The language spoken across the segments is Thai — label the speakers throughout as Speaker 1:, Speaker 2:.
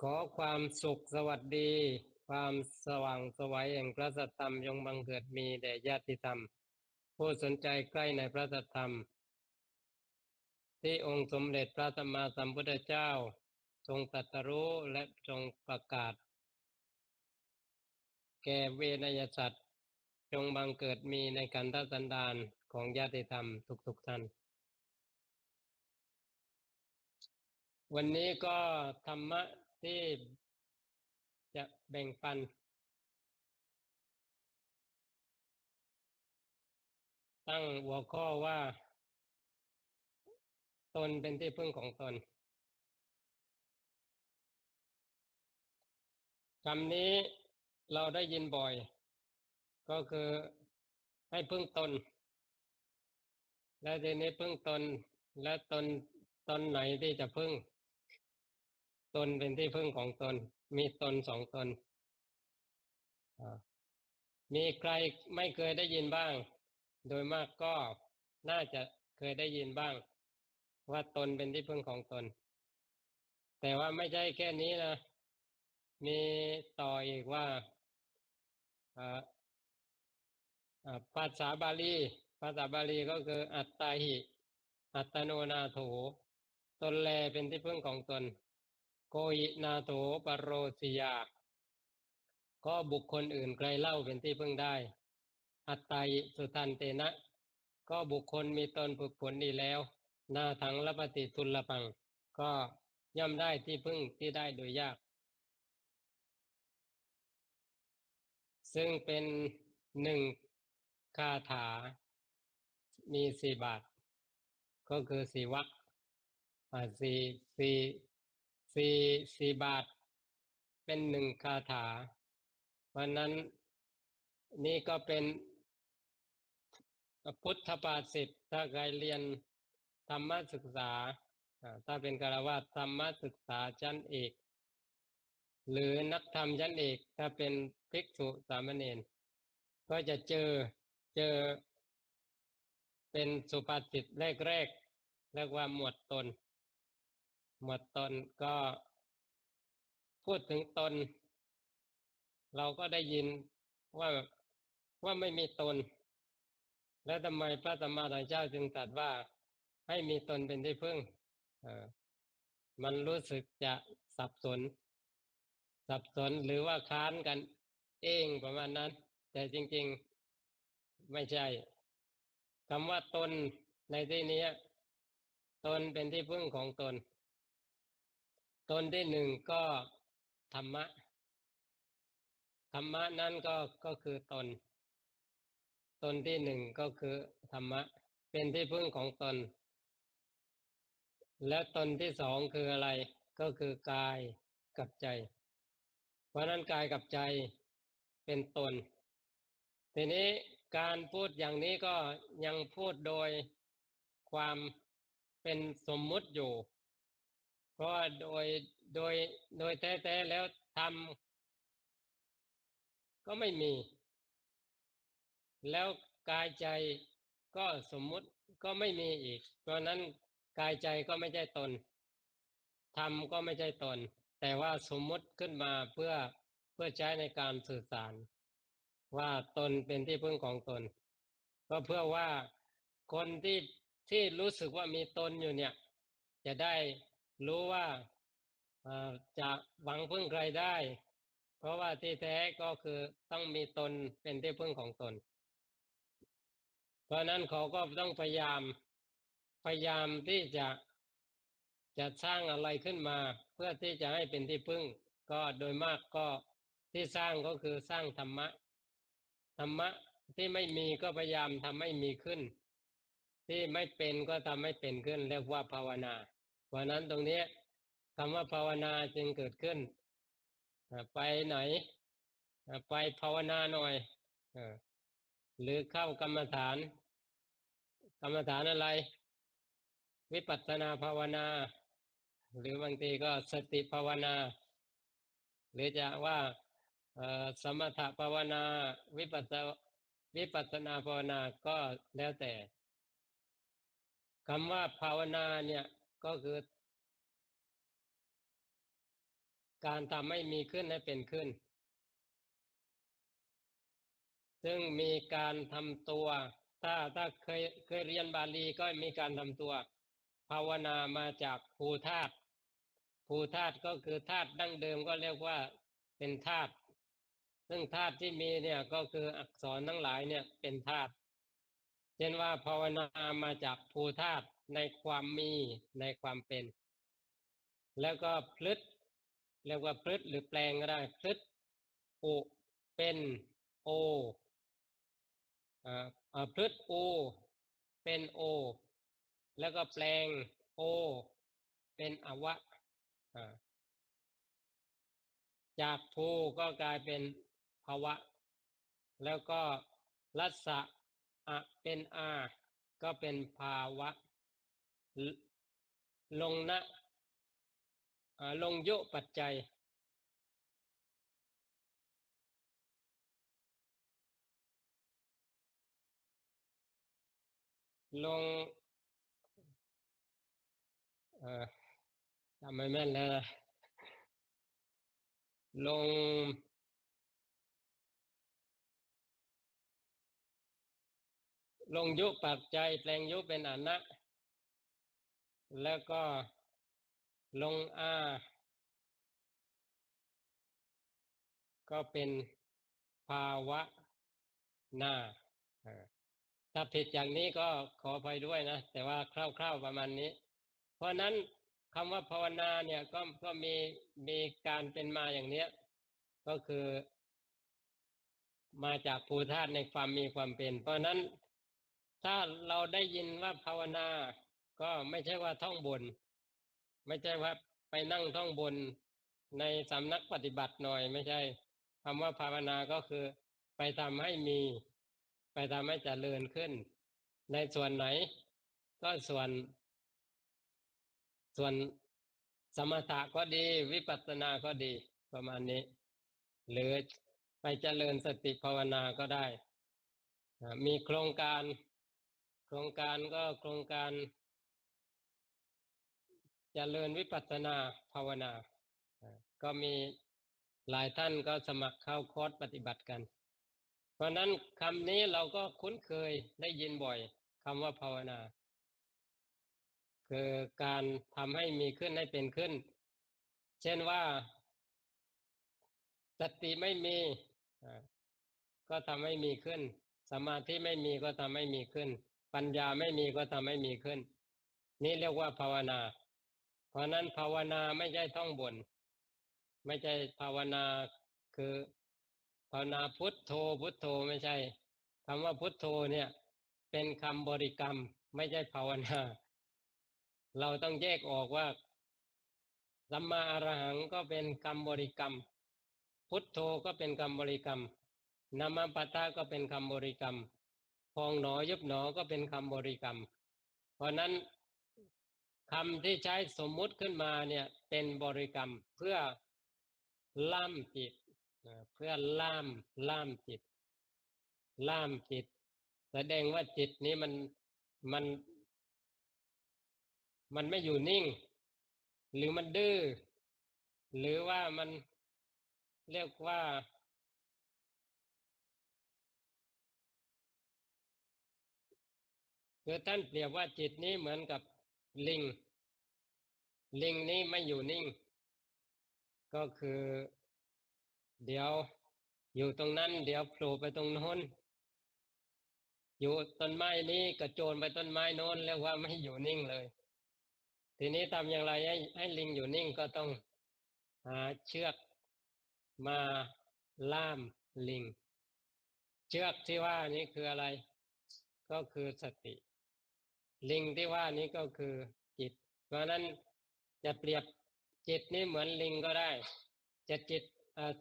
Speaker 1: ขอความสุขสวัสดีความสว่างไสวัยแห่งพระสัทธรรมจงบังเกิดมีแด่ญาติธรรมผู้สนใจใกล้ในพระสัทธรรมที่องค์สมเด็จพระสัมมาสัมพุทธเจ้าทรงตรัสรู้และทรงประกาศแก่เวนยสัตว์จงบังเกิดมีในขันธสันดานของญาติธรรมทุกท่านวันนี้ก็ธรรมะที่จะแบ่งปันตั้งหัวข้อว่าตนเป็นที่พึ่งของตนคำนี้เราได้ยินบ่อยก็คือให้พึ่งตนแล้วทีนี้พึ่งตนและตนไหนที่จะพึ่งตนเป็นที่พึ่งของตนมีตนสองตนอ่ามีใครไม่เคยได้ยินบ้างโดยมากก็น่าจะเคยได้ยินบ้างว่าตนเป็นที่พึ่งของตนแต่ว่าไม่ใช่แค่นี้นะมีต่ออีกว่าอ่าภาษาบาลีก็คืออัตตาหิอัตโนนาโถตนแลเป็นที่พึ่งของตนโกหินาโถปรโรสิยาก็บุคคลอื่นใครเล่าเป็นที่พึ่งได้อัตตาหิสุทันเตนะก็บุคคลมีตนฝึกฝนดีแล้วนาถังละปฏิทุลลพังก็ย่อมได้ที่พึ่งที่ได้โดยยากซึ่งเป็นหนึ่งคาถามี4 บาทก็คือ4 วรรคสี่สี่สี่4 บาทเป็น1 คาถาเพราะนั้นนี่ก็เป็นพุทธภาษิตถ้าใครเรียนธรรมศึกษาถ้าเป็นฆราวาสธรรมศึกษาชั้นเอกหรือนักธรรมชั้นเอกถ้าเป็นภิกษุสามเณรก็จะเจอเป็นสุภาษิตแรกเรียกว่าหมวดตนก็พูดถึงตนเราก็ได้ยินว่าไม่มีตนแล้วทำไมพระสัมมาสัมพุทธเจ้าจึงตรัสว่าให้มีตนเป็นที่พึ่งเออมันรู้สึกจะสับสนหรือว่าค้านกันเองประมาณนั้นแต่จริงๆไม่ใช่คำว่าตนในที่นี้ตนเป็นที่พึ่งของตนตนที่หนึ่งก็ธรรมะนั้นก็คือตนที่หนึ่งก็คือธรรมะเป็นที่พึ่งของตนและตนที่สองคืออะไรก็คือกายกับใจเพราะนั้นกายกับใจเป็นตนทีนี้การพูดอย่างนี้ก็ยังพูดโดยความเป็นสมมุติอยู่เพราะว่าโดยแท้ๆแล้วธรรมก็ไม่มีแล้วกายใจก็สมมุติก็ไม่มีอีกเพราะนั้นกายใจก็ไม่ใช่ตนธรรมก็ไม่ใช่ตนแต่ว่าสมมุติขึ้นมาเพื่อใช้ในการสื่อสารว่าตนเป็นที่พึ่งของตนก็เพื่อว่าคนที่รู้สึกว่ามีตนอยู่เนี่ยจะได้รู้ว่าจะหวังพึ่งใครได้เพราะว่าที่แท้ก็คือต้องมีตนเป็นที่พึ่งของตนเพราะนั้นเขาก็ต้องพยายามที่จะสร้างอะไรขึ้นมาเพื่อที่จะให้เป็นที่พึ่งก็โดยมากก็ที่สร้างก็คือสร้างธรรมะที่ไม่มีก็พยายามทำให้มีขึ้นที่ไม่เป็นก็ทำให้เป็นขึ้นเรียกว่าภาวนาเพราะนั้นตรงนี้คำว่าภาวนาจึงเกิดขึ้นไปไหนไปภาวนาหน่อยเออหรือเข้ากรรมฐานอะไรวิปัสสนาภาวนาหรือบางทีก็สติภาวนาหรือจะว่าสมถภาวนาวิปัสสนาภาวนาก็แล้วแต่คำว่าภาวนาเนี่ยก็คือ การทำให้มีขึ้นให้เป็นขึ้นซึ่งมีการทำตัวถ้าเคยเรียนบาลีก็มีการทำตัวภาวนามาจากภูธาตุภูธาตุก็คือธาตุดั้งเดิมก็เรียกว่าเป็นธาตุซึ่งธาตุที่มีเนี่ยก็คืออักษรทั้งหลายเนี่ยเป็นธาตุเช่นว่าภาวนามาจากภูธาตุในความมีในความเป็นแล้วก็พลึดเรียกว่าพลึดหรือแปลงก็ได้พลึดอุเป็นโอพลึดโอเป็นโอแล้วก็แปลงโอเป็นอวะจากภูก็กลายเป็นภวะแล้วก็รัสสะอะเป็นอาก็เป็นภาวะลงนะลงยุปัจจัยลงจำไม่แม่นแล้วนะลงยุปัจจัยแปลงยุเป็นอนะแล้วก็ลงอาก็เป็นภาวะนาถ้าผิดอย่างนี้ก็ขออภัยด้วยนะแต่ว่าคร่าวๆประมาณนี้เพราะนั้นคำว่าภาวนาเนี่ยก็มีการเป็นมาอย่างเนี้ยก็คือมาจากภูธาตุในความมีความเป็น เพราะนั้นถ้าเราได้ยินว่าภาวนาก็ไม่ใช่ว่าท่องบนไม่ใช่ว่าไปนั่งท่องบนในสำนักปฏิบัติหน่อยไม่ใช่คำว่าภาวนาก็คือไปทำให้มีไปทำให้เจริญขึ้นในส่วนไหนก็ส่วนสมถะก็ดีวิปัสสนาก็ดีประมาณนี้หรือไปเจริญสติภาวนาก็ได้มีโครงการก็โครงการเจริญวิปัสสนาภาวนาก็มีหลายท่านก็สมัครเข้าคอร์สปฏิบัติกันเพราะนั้นคำนี้เราก็คุ้นเคยได้ยินบ่อยคำว่าภาวนาคือการทำให้มีขึ้นให้เป็นขึ้นเช่นว่าสติไม่มีก็ทำให้มีขึ้นสมาธิไม่มีก็ทำให้มีขึ้นปัญญาไม่มีก็ทำให้มีขึ้นนี่เรียกว่าภาวนาเพราะนั้นภาวนาไม่ใช่ท่องบนไม่ใช่ภาวนาคือภาวนาพุทโธพุทโธไม่ใช่คำว่าพุทโธเนี่ยเป็นคำบริกรรมไม่ใช่ภาวนาเราต้องแยกออกว่าสัมมาอรหังก็เป็นคำบริกรรมพุทโธก็เป็นคำบริกรรมนามาปะทะก็เป็นคำบริกรรมพองหนอยุบหนอก็เป็นคำบริกรรมเพราะนั้นคำที่ใช้สมมุติขึ้นมาเนี่ยเป็นบริกรรมเพื่อล่ามจิตเพื่อล่ามจิตล่ามจิตแสดงว่าจิตนี้มันมันไม่อยู่นิ่งหรือมันดื้อหรือว่ามันเรียกว่าคือท่านเปรียบว่าจิตนี้เหมือนกับลิงนี้ไม่อยู่นิ่งก็คือเดี๋ยวอยู่ตรงนั้นเดี๋ยวโผล่ไปตรงโน้นอยู่ต้นไม้นี้กระโจนไปต้นไม้โน้นเรียกว่าไม่อยู่นิ่งเลยทีนี้ทำอย่างไรให้ลิงอยู่นิ่งก็ต้องหาเชือกมาล่ามลิงเชือกที่ว่านี้คืออะไรก็คือสติลิงที่ว่านี้ก็คือจิตเพราะนั้นจะเปรียบจิตนี้เหมือนลิงก็ได้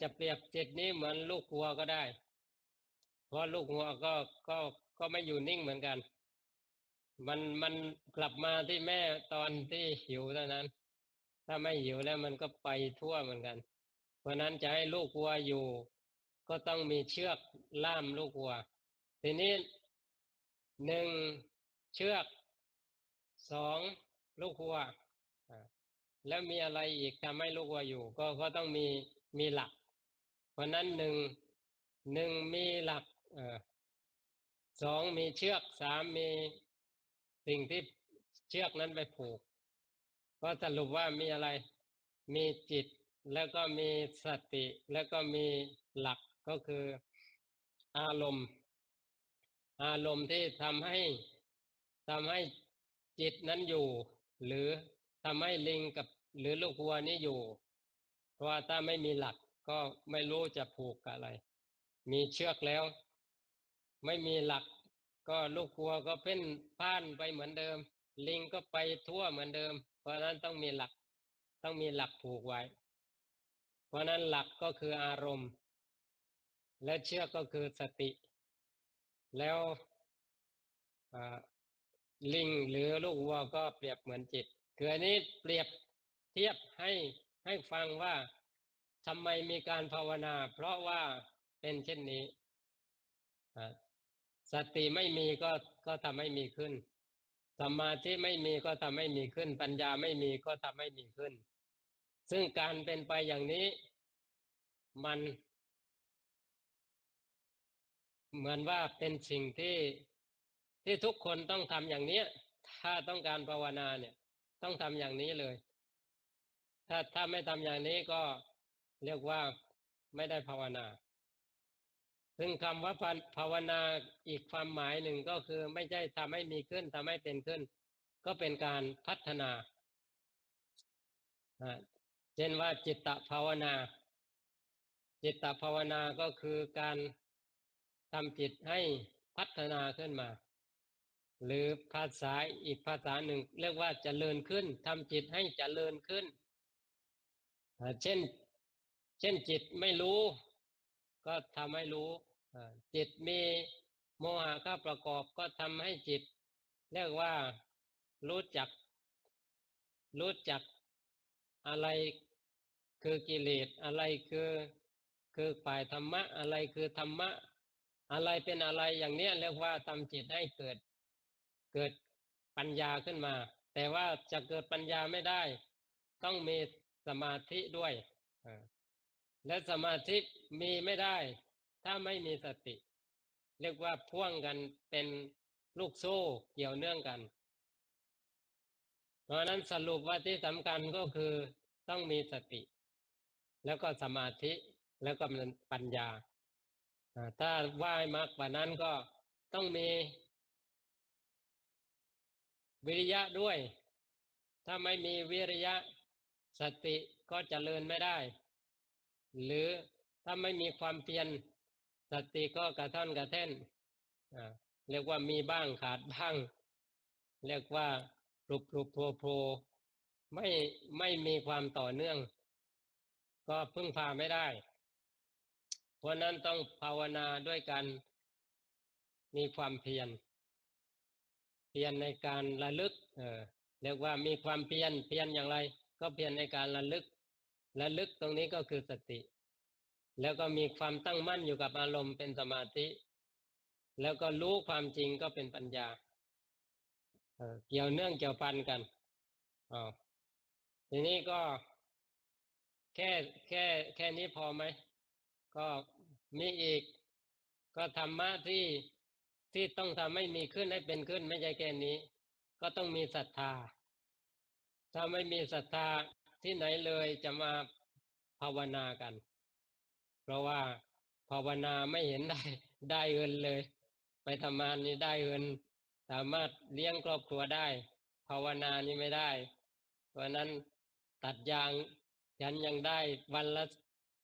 Speaker 1: จะเปรียบจิตนี้เหมือนลูกวัวก็ได้เพราะลูกวัวก็ไม่อยู่นิ่งเหมือนกันมันกลับมาที่แม่ตอนที่หิวเท่านั้นถ้าไม่หิวแล้วมันก็ไปทั่วเหมือนกันเพราะนั้นจะให้ลูกวัวอยู่ก็ต้องมีเชือกล่ามลูกวัวทีนี้หนึ่งเชือกสองลูกวัว แล้วมีอะไรอีกทำให้ลูกวัวอยู่ก็ต้องมีหลัก เพราะนั้นหนึ่งมีหลักสองมีเชือกสามมีสิ่งที่เชือกนั้นไปผูกก็สรุปว่ามีอะไรมีจิตแล้วก็มีสติแล้วก็มีหลักก็คืออารมณ์ที่ทำให้จิตนั้นอยู่หรือทำให้ลิงกับหรือลูกวัวนี้อยู่เพราะว่าถ้าไม่มีหลักก็ไม่รู้จะผูกกับอะไรมีเชือกแล้วไม่มีหลักก็ลูกวัวก็เพ่นพ่านไปเหมือนเดิมลิงก็ไปทั่วเหมือนเดิมเพราะนั้นต้องมีหลักผูกไว้เพราะนั้นหลักก็คืออารมณ์และเชือกก็คือสติแล้วลิงหรือลูกวัวก็เปรียบเหมือนจิตคืออันนี้เปรียบเทียบให้ฟังว่าทำไมมีการภาวนาเพราะว่าเป็นเช่นนี้สติไม่มีก็ทำให้มีขึ้นสมาธิไม่มีก็ทำให้มีขึ้นปัญญาไม่มีก็ทำให้มีขึ้นซึ่งการเป็นไปอย่างนี้มันเหมือนว่าเป็นสิ่งที่ทุกคนต้องทำอย่างนี้ถ้าต้องการภาวนาเนี่ยต้องทำอย่างนี้เลยถ้าไม่ทำอย่างนี้ก็เรียกว่าไม่ได้ภาวนาซึ่งคำว่าภาวนาอีกความหมายหนึ่งก็คือไม่ใช่ทำให้มีขึ้นทำให้เป็นขึ้นก็เป็นการพัฒนาเช่นว่าจิตตภาวนาก็คือการทำจิตให้พัฒนาขึ้นมาหรือภาษาอีกภาษาหนึ่งเรียกว่าเจริญขึ้นทำจิตให้เจริญขึ้นเช่นจิตไม่รู้ก็ทำให้รู้จิตมีโมหะเข้าประกอบก็ทำให้จิตเรียกว่ารู้จักอะไรคือกิเลสอะไรคือฝ่ายธรรมะอะไรคือธรรมะอะไรเป็นอะไรอย่างเนี้ยเรียกว่าทำจิตให้เกิดปัญญาขึ้นมาแต่ว่าจะเกิดปัญญาไม่ได้ต้องมีสมาธิด้วยและสมาธิมีไม่ได้ถ้าไม่มีสติเรียกว่าพ่วงกันเป็นลูกโซ่เกี่ยวเนื่องกันเพราะนั้นสรุปว่าที่สำคัญก็คือต้องมีสติแล้วก็สมาธิแล้วก็ปัญญาถ้าว่ายมากกว่านั้นก็ต้องมีวิริยะด้วยถ้าไม่มีวิริยะสติก็เจริญไม่ได้หรือถ้าไม่มีความเพียรสติก็กระท่อนกระแท่นเรียกว่ามีบ้างขาดบ้างเรียกว่าปลุกโผล่ไม่ไม่มีความต่อเนื่องก็พึ่งพาไม่ได้เพราะนั้นต้องภาวนาด้วยกันมีความเพียรในการระลึกเรียกว่ามีความเพียรอย่างไรก็เพียรในการระลึกตรงนี้ก็คือสติแล้วก็มีความตั้งมั่นอยู่กับอารมณ์เป็นสมาธิแล้วก็รู้ความจริงก็เป็นปัญญาเกี่ยวเนื่องเกี่ยวพันกันทีนี้ก็แค่แค่นี้พอไหมก็มีอีกก็ธรรมะที่ต้องทำให้มีขึ้นให้เป็นขึ้นไม่ใช่แค่นี้ก็ต้องมีศรัทธาถ้าไม่มีศรัทธาที่ไหนเลยจะมาภาวนากันเพราะว่าภาวนาไม่เห็นได้เงินเลยไปทำงานนี่ได้เงินสามารถเลี้ยงครอบครัวได้ภาวนานี่ไม่ได้เพราะนั้นตัดยางฉันยังได้วันละ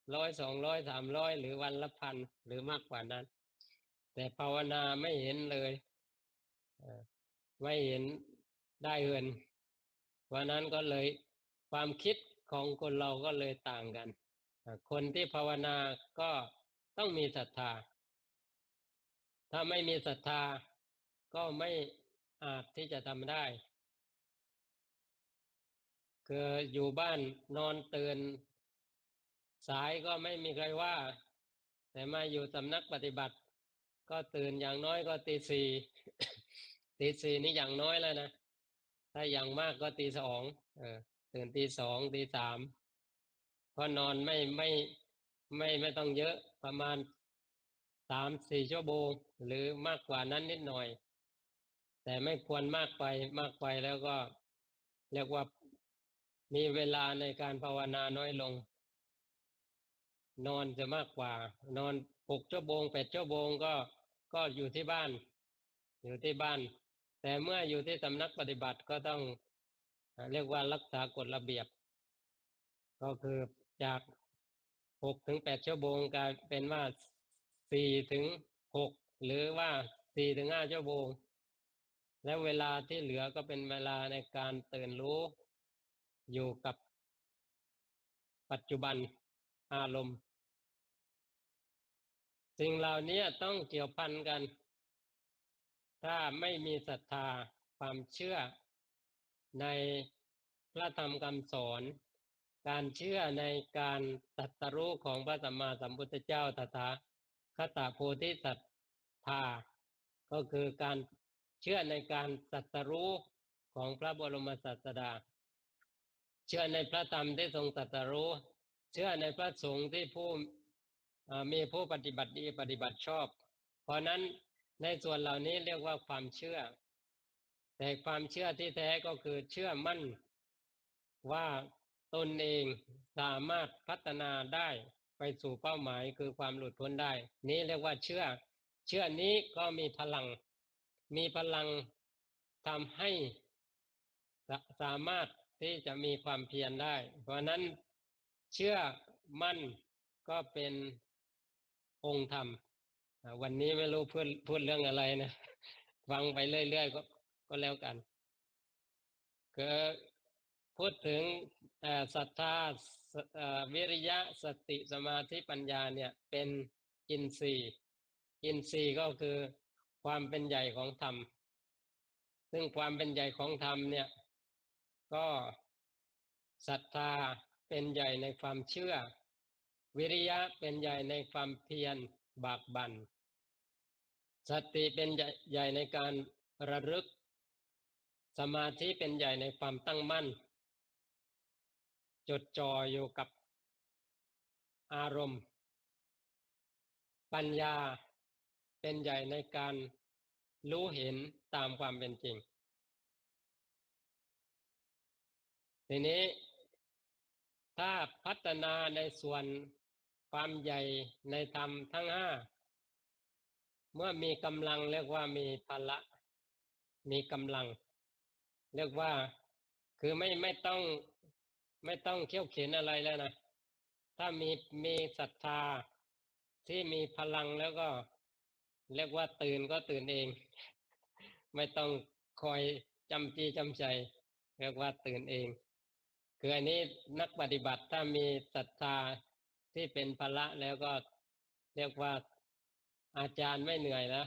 Speaker 1: 100200300หรือวันละ1,000หรือมากกว่านั้นแต่ภาวนาไม่เห็นเลยไม่เห็นได้เงินเพราะนั้นก็เลยความคิดของคนเราก็เลยต่างกันคนที่ภาวนาก็ต้องมีศรัทธาถ้าไม่มีศรัทธาก็ไม่อาจที่จะทำได้คืออยู่บ้านนอนตื่นสายก็ไม่มีใครว่าแต่มาอยู่สำนักปฏิบัติก็ตื่นอย่างน้อยก็ตี 4ตี 4นี่อย่างน้อยแล้วนะถ้าอย่างมากก็ตี 2 ตื่นตี 2ตี 3ก็นอนไม่ต้องเยอะประมาณ3-4 ชั่วโมงหรือมากกว่านั้นนิดหน่อยแต่ไม่ควรมากไปแล้วก็เรียกว่ามีเวลาในการภาวนาน้อยลงนอนจะมากกว่านอน6 ชั่วโมง8 ชั่วโมงก็อยู่ที่บ้านแต่เมื่ออยู่ที่สำนักปฏิบัติก็ต้องเรียกว่ารักษากฎระเบียบก็คือจาก6 ถึง 8 ชั่วโมงกลายเป็นว่า4 ถึง 6หรือว่า4 ถึง 5 ชั่วโมงและเวลาที่เหลือก็เป็นเวลาในการตื่นรู้อยู่กับปัจจุบันอารมณ์สิ่งเหล่านี้ต้องเกี่ยวพันกันถ้าไม่มีศรัทธาความเชื่อในพระธรรมคำสอนการเชื่อในการตรัสรู้ของพระสัมมาสัมพุทธเจ้าตถาคตโพธิสัตธาก็คือการเชื่อในการตรัสรู้ของพระบรมศาสดาเชื่อในพระธรรมที่ทรงตรัสรู้เชื่อในพระสงฆ์ที่มีผู้ปฏิบัติดีปฏิบัติชอบเพราะนั้นในส่วนเหล่านี้เรียกว่าความเชื่อแต่ความเชื่อที่แท้ก็คือเชื่อมั่นว่าตนเองสามารถพัฒนาได้ไปสู่เป้าหมายคือความหลุดพ้นได้นี้เรียกว่าเชื่อนี้ก็มีพลังทำให้สามารถที่จะมีความเพียรได้เพราะนั้นเชื่อมั่นก็เป็นองค์ธรรมวันนี้ไม่รู้พูดเรื่องอะไรนะฟังไปเรื่อยๆก็แล้วกันก็พูดถึงศรัทธาวิริยะสติสมาธิปัญญาเนี่ยเป็นอินทรีย์ก็คือความเป็นใหญ่ของธรรมซึ่งความเป็นใหญ่ของธรรมเนี่ยก็ศรัทธาเป็นใหญ่ในความเชื่อวิริยะเป็นใหญ่ในความเพียรบากบั่นสติเป็นใหญ่ในการระลึกสมาธิเป็นใหญ่ในความตั้งมั่นจดจ่ออยู่กับอารมณ์ปัญญาเป็นใหญ่ในการรู้เห็นตามความเป็นจริงทีนี้ถ้าพัฒนาในส่วนความใหญ่ในธรรมทั้ง 5เมื่อมีกำลังเรียกว่ามีพละมีกำลังเรียกว่าคือไม่ต้องเขี่ยวเข็นอะไรแล้วนะถ้ามีศรัทธาที่มีพลังแล้วก็เรียกว่าตื่นก็ตื่นเองไม่ต้องคอยจำจี้จำใจเรียกว่าตื่นเองคืออันนี้นักปฏิบัติถ้ามีศรัทธาที่เป็นพละแล้วก็เรียกว่าอาจารย์ไม่เหนื่อยนะ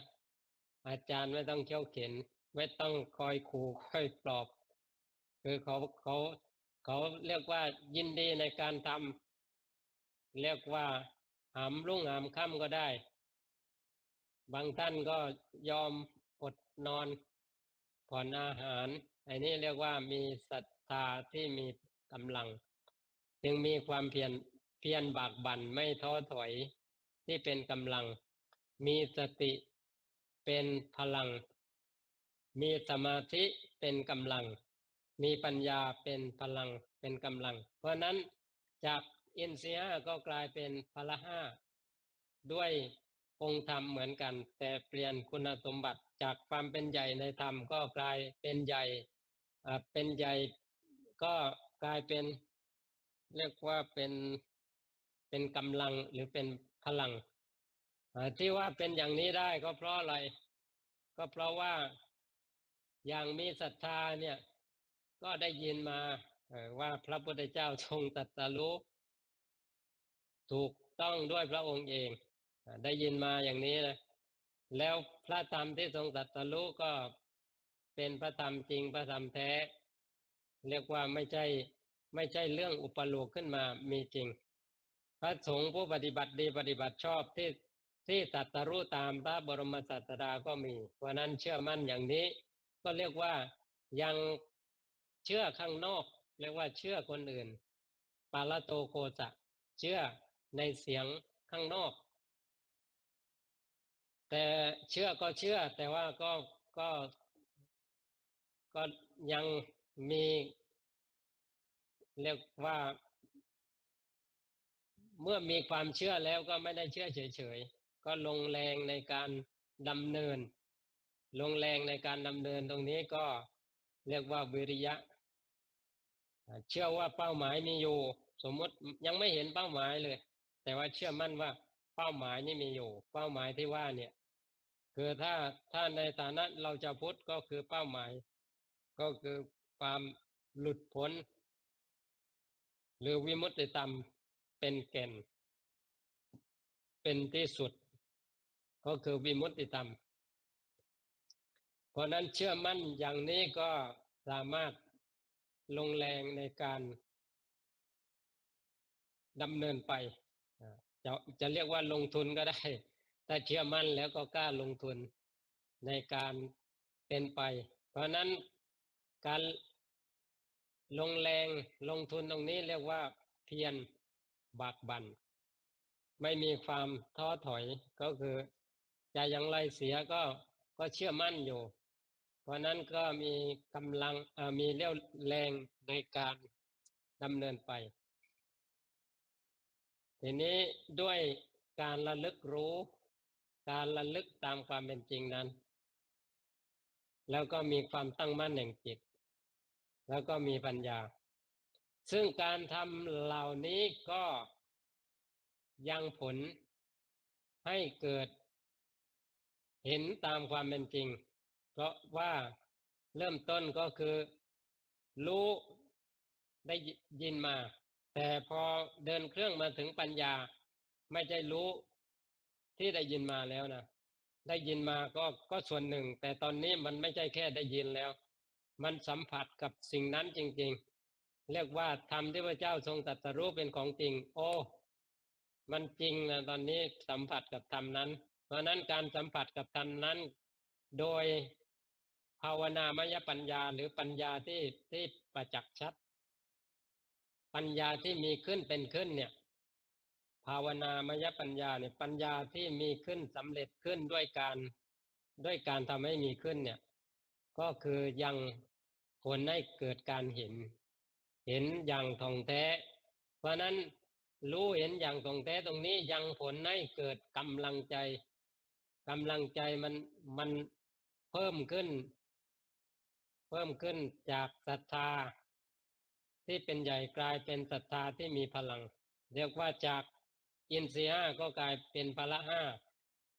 Speaker 1: อาจารย์ไม่ต้องเขี่ยวเข็นไม่ต้องคอยขู่คอยปลอบคือเขาเรียกว่ายินดีในการทำเรียกว่าหามรุ่งหามค่ำก็ได้บางท่านก็ยอมอดนอนผ่อนอาหารอันนี้เรียกว่ามีศรัทธาที่มีกำลังจึงมีความเพียรบากบั่นไม่ท้อถอยที่เป็นกำลังมีสติเป็นพลังมีสมาธิเป็นกำลังมีปัญญาเป็นพลังเป็นกำลังเพราะนั้นจากอินทรีย์5ก็กลายเป็นพละ5ด้วยองค์ธรรมเหมือนกันแต่เปลี่ยนคุณสมบัติจากความเป็นใหญ่ในธรรมก็กลายเป็นใหญ่เป็นใหญ่ก็กลายเป็นเรียกว่าเป็นกำลังหรือเป็นพลังที่ว่าเป็นอย่างนี้ได้ก็เพราะอะไรก็เพราะว่าอย่างมีศรัทธาเนี่ยก็ได้ยินมาว่าพระพุทธเจ้าทรงตรัสรู้ถูกต้องด้วยพระองค์เองได้ยินมาอย่างนี้นะแล้วพระธรรมที่ทรงตรัสรู้ก็เป็นพระธรรมจริงพระธรรมแท้เรียกว่าไม่ใช่เรื่องอุปโลกขึ้นมามีจริงพระสงฆ์ผู้ปฏิบัติดีปฏิบัติชอบที่ตรัสรู้ตามพระบรมศาสดาก็มีเพราะนั้นเชื่อมั่นอย่างนี้ก็เรียกว่ายังเชื่อข้างนอก เรียกว่าเชื่อคนอื่นปาลโตโกสะเชื่อในเสียงข้างนอกแต่เชื่อก็เชื่อแต่ว่าก็ก็ยังมีเรียกว่าเมื่อมีความเชื่อแล้วก็ไม่ได้เชื่อเฉยๆก็ลงแรงในการดำเนินลงแรงในการดำเนินตรงนี้ก็เรียกว่าวิริยะเชื่อว่าเป้าหมายมีอยู่สมมติยังไม่เห็นเป้าหมายเลยแต่ว่าเชื่อมั่นว่าเป้าหมายนี่มีอยู่เป้าหมายที่ว่าเนี่ยคือถ้าในฐานะเราจะพุทธก็คือเป้าหมายก็คือความหลุดพ้นหรือวิมุตติธรรมเป็นแก่นเป็นที่สุดก็คือวิมุตติธรรมเพราะนั้นเชื่อมั่นอย่างนี้ก็สามารถลงแรงในการดำเนินไปจะจะเรียกว่าลงทุนก็ได้ถ้าเชื่อมั่นแล้วก็กล้าลงทุนในการเป็นไปเพราะนั้นการลงแรงลงทุนตรงนี้เรียกว่าเพียรบากบั่นไม่มีความท้อถอยก็คือจะอย่างไรเสียก็เชื่อมั่นอยู่เพราะนั้นก็มีกำลังมีเรี่ยวแรงในการดำเนินไปทีนี้ด้วยการระลึกรู้การระลึกตามความเป็นจริงนั้นแล้วก็มีความตั้งมั่นแห่งจิตแล้วก็มีปัญญาซึ่งการทำเหล่านี้ก็ยังผลให้เกิดเห็นตามความเป็นจริงเพราะว่าเริ่มต้นก็คือรู้ได้ยินมาแต่พอเดินเครื่องมาถึงปัญญาไม่ใช่รู้ที่ได้ยินมาแล้วนะได้ยินมาก็ส่วนหนึ่งแต่ตอนนี้มันไม่ใช่แค่ได้ยินแล้วมันสัมผัสกับสิ่งนั้นจริงๆเรียกว่าธรรมที่พระเจ้าทรงตรัสรู้เป็นของจริงโอ้มันจริงนะตอนนี้สัมผัสกับธรรมนั้นเพราะนั้นการสัมผัสกับธรรมนั้นโดยภาวนามยปัญญาหรือปัญญาที่ประจักษ์ชัดปัญญาที่มีขึ้นเป็นขึ้นเนี่ยภาวนามยปัญญาเนี่ยปัญญาที่มีขึ้นสำเร็จขึ้นด้วยการทำให้มีขึ้นเนี่ยก็คือยังผลให้เกิดการเห็นอย่างท่องแท้เพราะนั้นรู้เห็นอย่างท่องแท้ตรงนี้ยังผลให้เกิดกำลังใจมันเพิ่มขึ้นจากศรัทธาที่เป็นใหญ่กลายเป็นศรัทธาที่มีพลังเรียกว่าจากอินทรีย์ห้าก็กลายเป็นพละห้า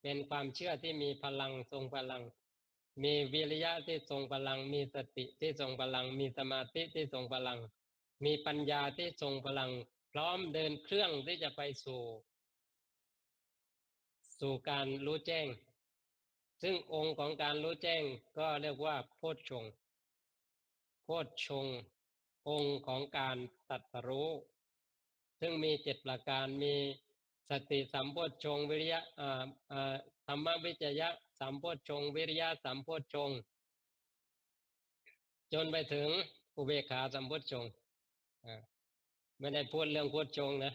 Speaker 1: เป็นความเชื่อที่มีพลังทรงพลังมีวิริยะที่ทรงพลังมีสติที่ทรงพลังมีสมาธิที่ทรงพลังมีปัญญาที่ทรงพลังพร้อมเดินเครื่องที่จะไปสู่การรู้แจ้งซึ่งองค์ของการรู้แจ้งก็เรียกว่าโพชฌงค์โพชฌงค์องค์ของการตรัสรู้ซึ่งมี7ประการมีสติสัมโพชฌงค์วิริยะธรรมวิจยะสัมโพชฌงค์วิริยะสัมโพชฌงค์จนไปถึงอุเบกขาสัมโพชฌงค์ไม่ได้พูดเรื่องโพชฌงค์นะ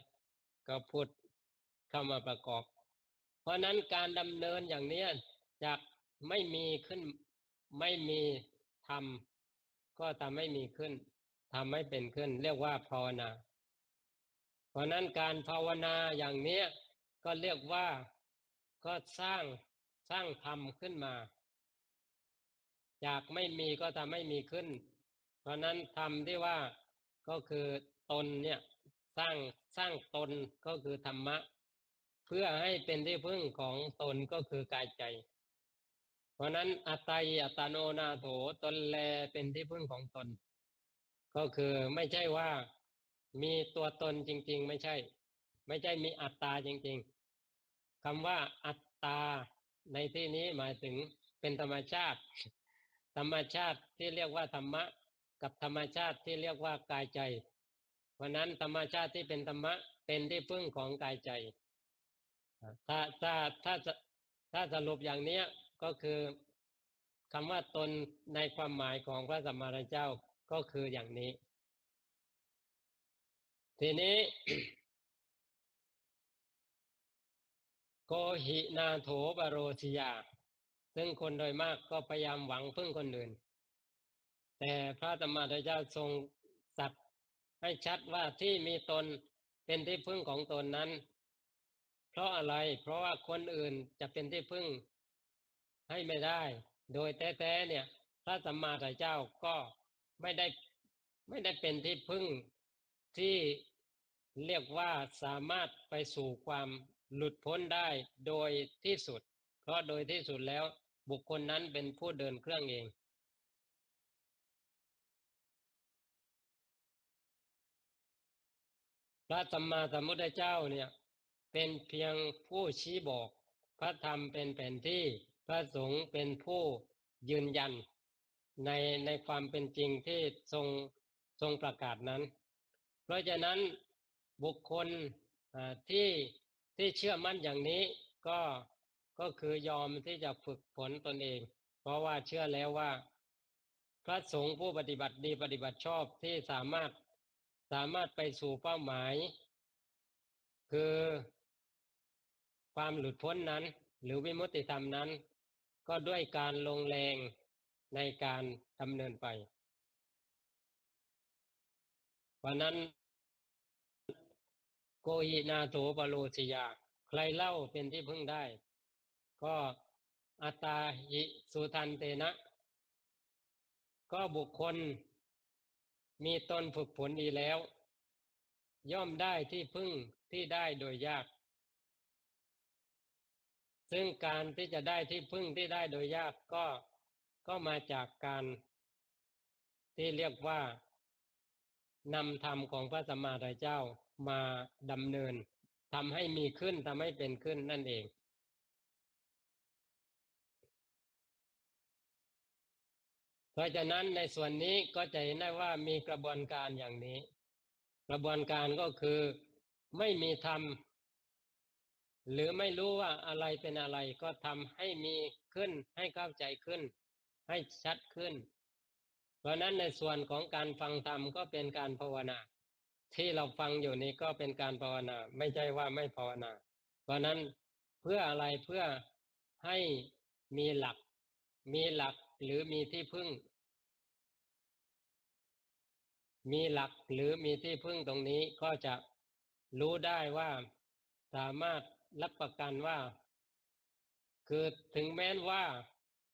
Speaker 1: ก็พูดเข้ามาประกอบเพราะนั้นการดำเนินอย่างนี้จากไม่มีขึ้นไม่มีทำก็ทำให้มีขึ้นทำให้เป็นขึ้นเรียกว่าภาวนาเพราะนั้นการภาวนาอย่างนี้ก็เรียกว่าก็สร้างธรรมขึ้นมาจากไม่มีก็ทำให้มีขึ้นเพราะนั้นธรรมที่ว่าก็คือตนเนี่ยสร้างตนก็คือธรรมะเพื่อให้เป็นที่พึ่งของตนก็คือกายใจเพราะนั้นอัตตาหิอัตโนนาโถตนแลเป็นที่พึ่งของตนก็คือไม่ใช่ว่ามีตัวตนจริงๆไม่ใช่มีอัตตาจริงๆคำว่าอัตตาในที่นี้หมายถึงเป็นธรรมชาติที่เรียกว่าธรรมะกับธรรมชาติที่เรียกว่ากายใจเพราะนั้นธรรมชาติที่เป็นธรรมะเป็นที่พึ่งของกายใจถ้าถ้าถ้าถ้าสรุปอย่างนี้ก็คือคำว่าตนในความหมายของพระสัมมาสัมพุทธเจ้าก็คืออย่างนี้ ทีนี้ โกหินาโถปโรชิยาซึ่งคนโดยมากก็พยายามหวังพึ่งคนอื่นแต่พระธรรมทเจ้าทรงสัตย์ให้ชัดว่าที่มีตนเป็นที่พึ่งของตนนั้นเพราะอะไรเพราะว่าคนอื่นจะเป็นที่พึ่งให้ไม่ได้โดยแท้ๆเนี่ยพระสัมมาสัมพุทธเจ้าก็ไม่ได้เป็นที่พึ่งที่เรียกว่าสามารถไปสู่ความหลุดพ้นได้โดยที่สุดเพราะโดยที่สุดแล้วบุคคลนั้นเป็นผู้เดินเครื่องเองพระสัมมาสัมพุทธเจ้าเนี่ยเป็นเพียงผู้ชี้บอกพระธรรมเป็นแผนที่พระสงฆ์เป็นผู้ยืนยันในความเป็นจริงที่ทรงประกาศนั้นเพราะฉะนั้นบุคคลที่เชื่อมั่นอย่างนี้ก็คือยอมที่จะฝึกฝนตนเองเพราะว่าเชื่อแล้วว่าพระสงฆ์ผู้ปฏิบัติดีปฏิบัติชอบที่สามารถไปสู่เป้าหมายคือความหลุดพ้นนั้นหรือวิมุตติธรรมนั้นก็ด้วยการลงแรงในการดำเนินไปเพราะนั้นโกหินาโถปโลชยาใครเล่าเป็นที่พึ่งได้ก็อัตตาหิสุทันเตนะก็บุคคลมีตนฝึกฝนดีแล้วย่อมได้ที่พึ่งที่ได้โดยยากซึ่งการที่จะได้ที่พึ่งที่ได้โดยยากก็มาจากการที่เรียกว่านำธรรมของพระสัมมาสัมพุทธเจ้ามาดำเนินทำให้มีขึ้นทำให้เป็นขึ้นนั่นเองเพราะฉะนั้นในส่วนนี้ก็จะเห็นได้ว่ามีกระบวนการอย่างนี้กระบวนการก็คือไม่มีธรรมหรือไม่รู้ว่าอะไรเป็นอะไรก็ทำให้มีขึ้นให้เข้าใจขึ้นให้ชัดขึ้นเพราะนั้นในส่วนของการฟังธรรมก็เป็นการภาวนาที่เราฟังอยู่นี้ก็เป็นการภาวนาไม่ใช่ว่าไม่ภาวนาเพราะนั้นเพื่ออะไรเพื่อให้มีหลักหรือมีที่พึ่งมีหลักหรือมีที่พึ่งตรงนี้ก็จะรู้ได้ว่าสามารถรับประกันว่าคือถึงแม้ว่า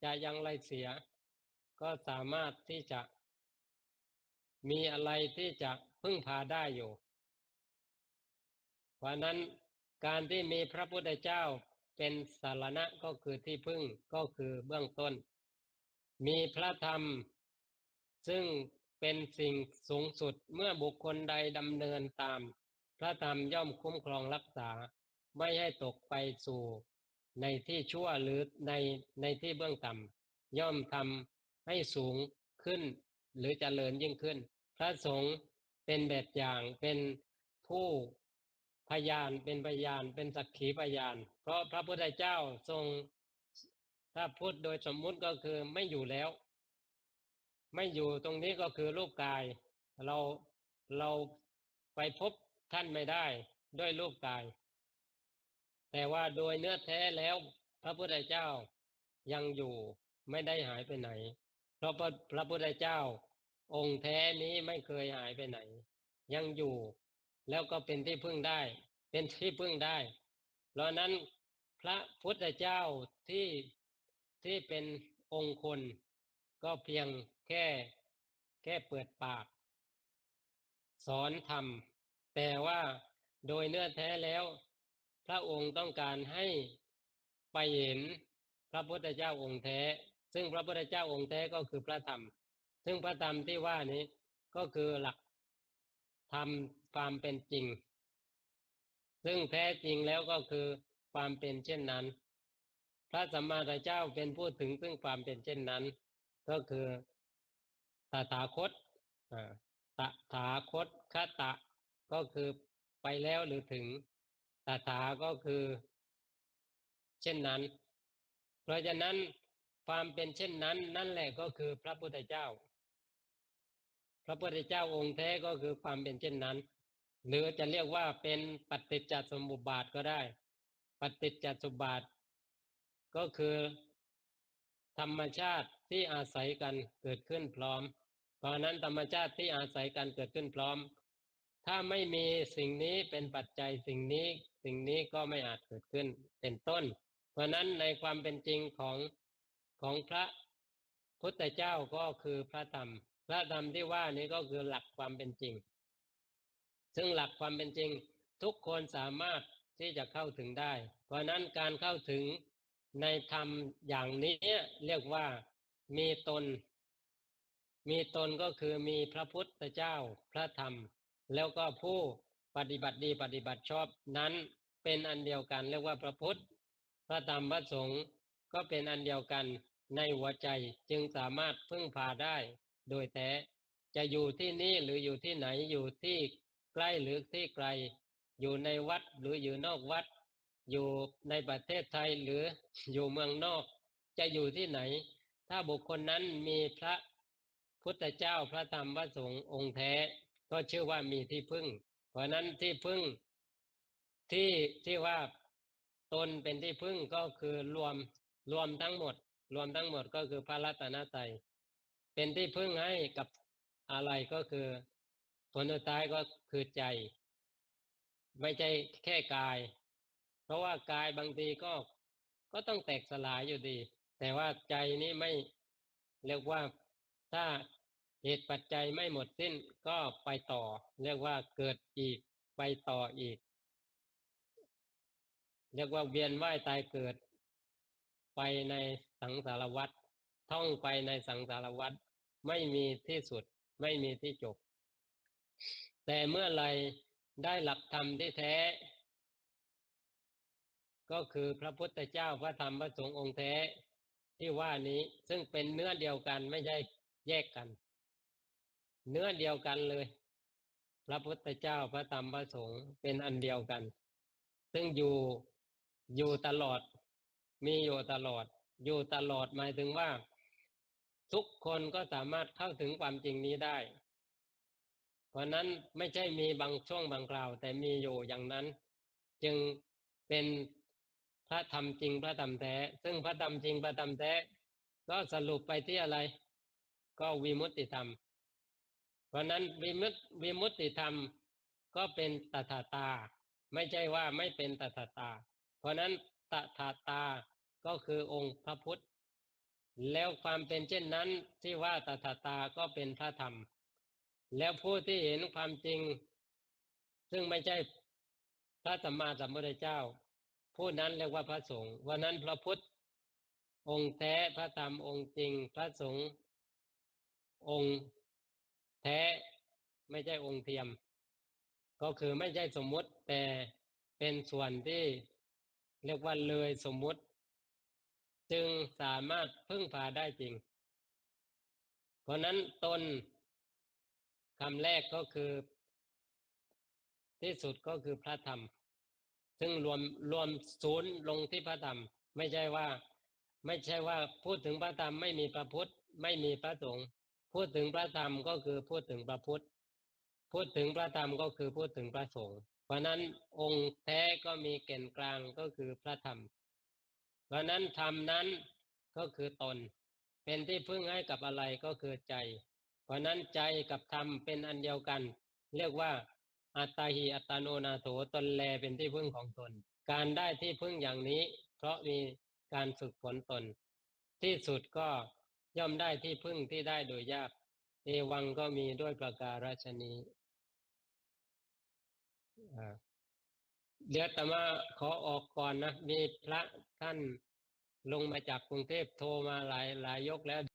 Speaker 1: จะยังไรเสียก็สามารถที่จะมีอะไรที่จะพึ่งพาได้อยู่เพราะนั้นการที่มีพระพุทธเจ้าเป็นสารณะก็คือที่พึ่งก็คือเบื้องต้นมีพระธรรมซึ่งเป็นสิ่งสูงสุดเมื่อบุคคลใดดำเนินตามพระธรรมย่อมคุ้มครองรักษาไม่ให้ตกไปสู่ในที่ชั่วหรือในที่เบื้องต่ำย่อมทำให้สูงขึ้นหรือเจริญยิ่งขึ้นพระสงฆ์เป็นแบบอย่างเป็นผู้พยานเป็นพยานเป็นสักขีพยานเพราะพระพุทธเจ้าทรงถ้าพูดโดยสมมุติก็คือไม่อยู่แล้วไม่อยู่ตรงนี้ก็คือรูปกายเราเราไปพบท่านไม่ได้ด้วยรูปกายแต่ว่าโดยเนื้อแท้แล้วพระพุทธเจ้ายังอยู่ไม่ได้หายไปไหนเพราะพระพุทธเจ้าองค์แท้นี้ไม่เคยหายไปไหนยังอยู่แล้วก็เป็นที่พึ่งได้เป็นที่พึ่งได้เพราะนั้นพระพุทธเจ้าที่เป็นองค์คนก็เพียงแค่เปิดปากสอนธรรมแต่ว่าโดยเนื้อแท้แล้วพระองค์ต้องการให้ไปเห็นพระพุทธเจ้าองค์แท้ซึ่งพระพุทธเจ้าองค์แท้ก็คือพระธรรมซึ่งพระธรรมที่ว่านี้ก็คือหลักธรรมความเป็นจริงซึ่งแท้จริงแล้วก็คือความเป็นเช่นนั้นพระสัมมาสัมพุทธเจ้าเป็นผู้ถึงซึ่งความเป็นเช่นนั้นก็คือตถาคตตถาคตคตะก็คือไปแล้วหรือถึงตถาก็คือเช่นนั้นเพราะฉะนั้นความเป็นเช่นนั้นนั่นแหละก็คือพระพุทธเจ้าพระพุทธเจ้าองค์แท้ก็คือความเป็นเช่นนั้น หรือจะเรียกว่าเป็นปฏิจจสมุปบาทก็ได้ปฏิจจสมุปบาทก็คือธรรมชาติที่อาศัยกันเกิดขึ้นพร้อมเพราะนั้นธรรมชาติที่อาศัยกันเกิดขึ้นพร้อมถ้าไม่มีสิ่งนี้เป็นปัจจัยสิ่งนี้ก็ไม่อาจเกิดขึ้นเป็นต้นเพราะนั้นในความเป็นจริงของพระพุทธเจ้าก็คือพระธรรมที่ว่านี้ก็คือหลักความเป็นจริงซึ่งหลักความเป็นจริงทุกคนสามารถที่จะเข้าถึงได้เพราะนั้นการเข้าถึงในธรรมอย่างนี้เรียกว่ามีตนก็คือมีพระพุทธเจ้าพระธรรมแล้วก็ผู้ปฏิบัติดีปฏิบัติชอบนั้นเป็นอันเดียวกันเรียกว่าพระพุทธพระธรรมพระสงฆ์ก็เป็นอันเดียวกันในหัวใจจึงสามารถพึ่งพาได้โดยแท้จะอยู่ที่นี่หรืออยู่ที่ไหนอยู่ที่ใกล้หรือที่ไกลอยู่ในวัดหรืออยู่นอกวัดอยู่ในประเทศไทยหรืออยู่เมืองนอกจะอยู่ที่ไหนถ้าบุคคลนั้นมีพระพุทธเจ้าพระธรรมพระสงฆ์องค์แท้ก็ชื่อว่ามีที่พึ่งเพราะนั้นที่พึ่งที่ว่าตนเป็นที่พึ่งก็คือรวมทั้งหมดก็คือพระรัตนตรัยเป็นที่พึ่งให้กับอะไรก็คือผลสุดท้ายก็คือใจไม่ใช่แค่กายเพราะว่ากายบางทีก็ต้องแตกสลายอยู่ดีแต่ว่าใจนี้ไม่เรียกว่าถ้าเหตุปัจจัยไม่หมดสิ้นก็ไปต่อเรียกว่าเกิดอีกไปต่ออีกเรียกว่าเวียนว่ายตายเกิดไปในสังสารวัฏท่องไปในสังสารวัฏไม่มีที่สุดไม่มีที่จบแต่เมื่อไรได้หลักธรรมที่แท้ก็คือพระพุทธเจ้าพระธรรมพระสงฆ์องค์แท้ที่ว่านี้ซึ่งเป็นเนื้อเดียวกันไม่ใช่แยกกันเนื้อเดียวกันเลยพระพุทธเจ้าพระธรรมพระสงฆ์เป็นอันเดียวกันซึ่งอยู่ตลอดมีอยู่ตลอดอยู่ตลอดหมายถึงว่าทุกคนก็สามารถเข้าถึงความจริงนี้ได้เพราะนั้นไม่ใช่มีบางช่วงบางคราวแต่มีอยู่อย่างนั้นจึงเป็นพระธรรมจริงพระธรรมแท้ซึ่งพระธรรมจริงพระธรรมแท้ก็สรุปไปที่อะไรก็วิมุตติธรรมเพราะนั้นวิมุตติธรรมก็เป็นตถาตาไม่ใช่ว่าไม่เป็นตถาตาเพราะนั้นตถาตาก็คือองค์พระพุทธแล้วความเป็นเช่นนั้นที่ว่าตถาตาก็เป็นพระธรรมแล้วผู้ที่เห็นความจริงซึ่งไม่ใช่พระสัมมาสัมพุทธเจ้าผู้นั้นเรียกว่าพระสงฆ์วันนั้นพระพุทธองค์แท้พระธรรมองค์จริงพระสงฆ์องค์แท้ไม่ใช่องค์เทียมก็คือไม่ใช่สมมุติแต่เป็นส่วนที่เรียกว่าเลยสมมุติจึงสามารถพึ่งพาได้จริงเพราะนั้นตนคำแรกก็คือที่สุดก็คือพระธรรมซึ่งรวมศูนย์ลงที่พระธรรมไม่ใช่ว่าพูดถึงพระธรรมไม่มีพระพุทธไม่มีพระสงฆ์พูดถึงพระธรรมก็คือพูดถึงพระพุทธพูดถึงพระธรรมก็คือพูดถึงพระสงฆ์เพราะนั้นองค์แท้ก็มีแก่นกลางก็คือพระธรรมเพราะนั้นธรรมนั้นก็คือตนเป็นที่พึ่งให้กับอะไรก็คือใจเพราะนั้นใจกับธรรมเป็นอันเดียวกันเรียกว่าอัตตาหิอัตโนนาโถตนแลเป็นที่พึ่งของตนการได้ที่พึ่งอย่างนี้เพราะมีการฝึกฝนตนที่สุดก็ย่อมได้ที่พึ่งที่ได้โดยยากเอวังก็มีด้วยประการฉนี้เดี๋ยวแต่มาขอออกก่อนนะมีพระท่านลงมาจากกรุงเทพโทรมาหลายยกแล้ว